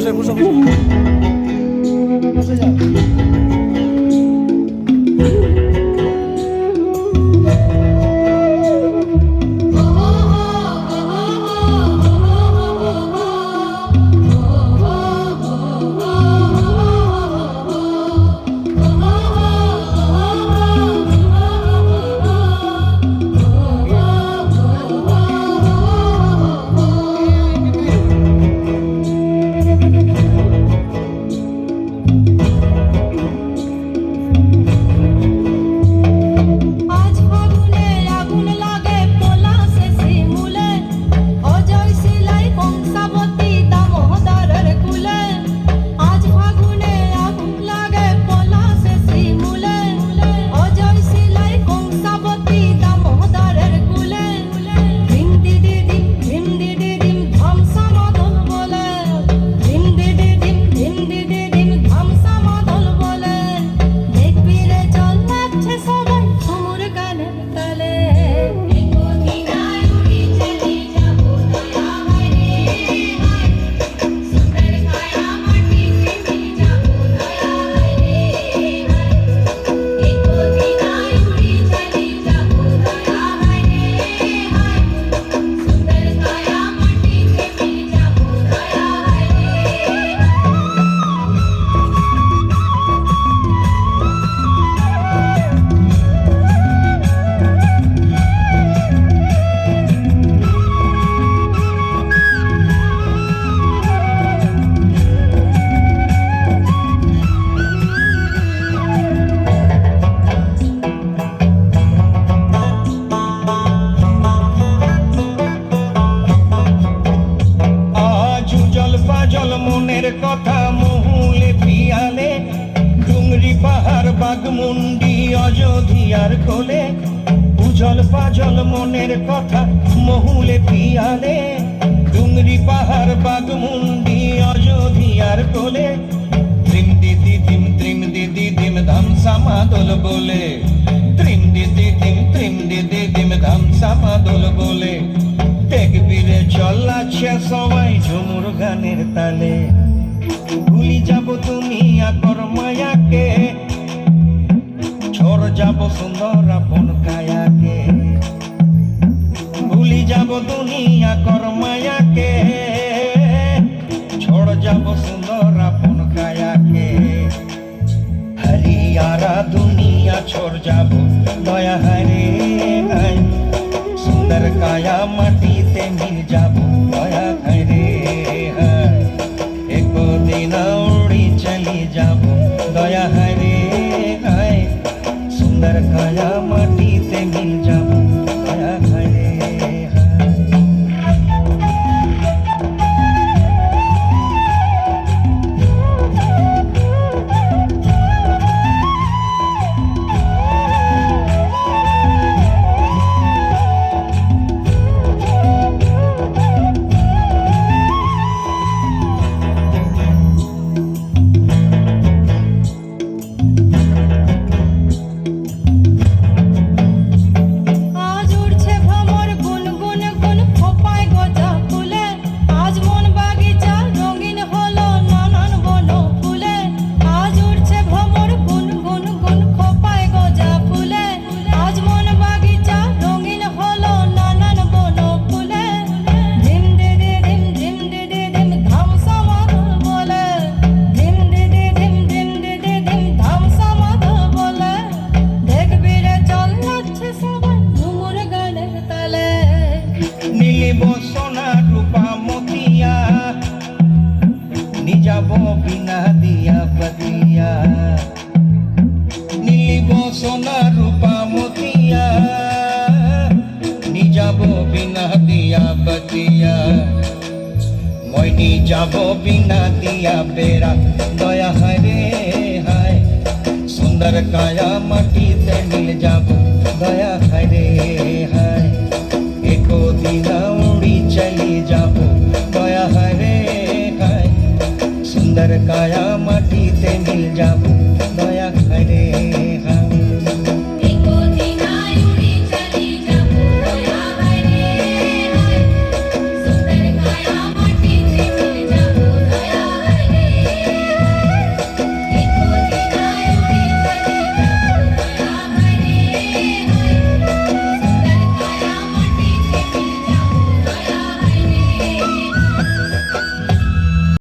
বসে বসে বসে বসে যাও। মনের কথা মহুলে পিয়ালে, ডুংরি পাহাড় বাগমুন্ডি অযোধ্যার কোলে। উজল পাজল মনের কথা মহুলে পিয়ালে, ডুংরি পাহাড় বাগমুন্ডি অযোধ্যার কোলে। ত্রিম দিদি দিম ধাম সামাদল বলে, ত্রিম দিদি দিম ধাম সামাদল বলে। দেখবিরে চলাচ্ছে সবাই ঝুমুর গানের তালে। ভুলি যাব তুমি আকর মায়াকে, ঝড় যাব সুন্দর আপন কায়াকে। ভুলি যাব দুনিয়া কর মায়াকে, ঝড় যাব সুন্দর আপন কায়াকে। হরিয়ারা দুনিয়া छोड़ যাব দয়া হারে গায়, সুন্দর কায়া মাটিতে মিল যাব দয়া হারে হায়। একদিন উড়ি চলি যাব দয়া হারে গায়, সুন্দর কায়া মাটিতে মিল যাব দয়া হারে। যাব বিনা দিয়া বতিয়া, নীলিব সোনা রূপা মতিয়া, নিজাব বিনা দিয়া বতিয়া। মই নিজাব বিনা দিয়া বেড়া দয়া হায় হায়, সুন্দর কায়া মাটিতে মিল যাব দয়া হায় হায়। একদিন উড়ি চলি যাব দয়া হায় হায়, সুন্দর কায়া মাটিতে মিল যাব।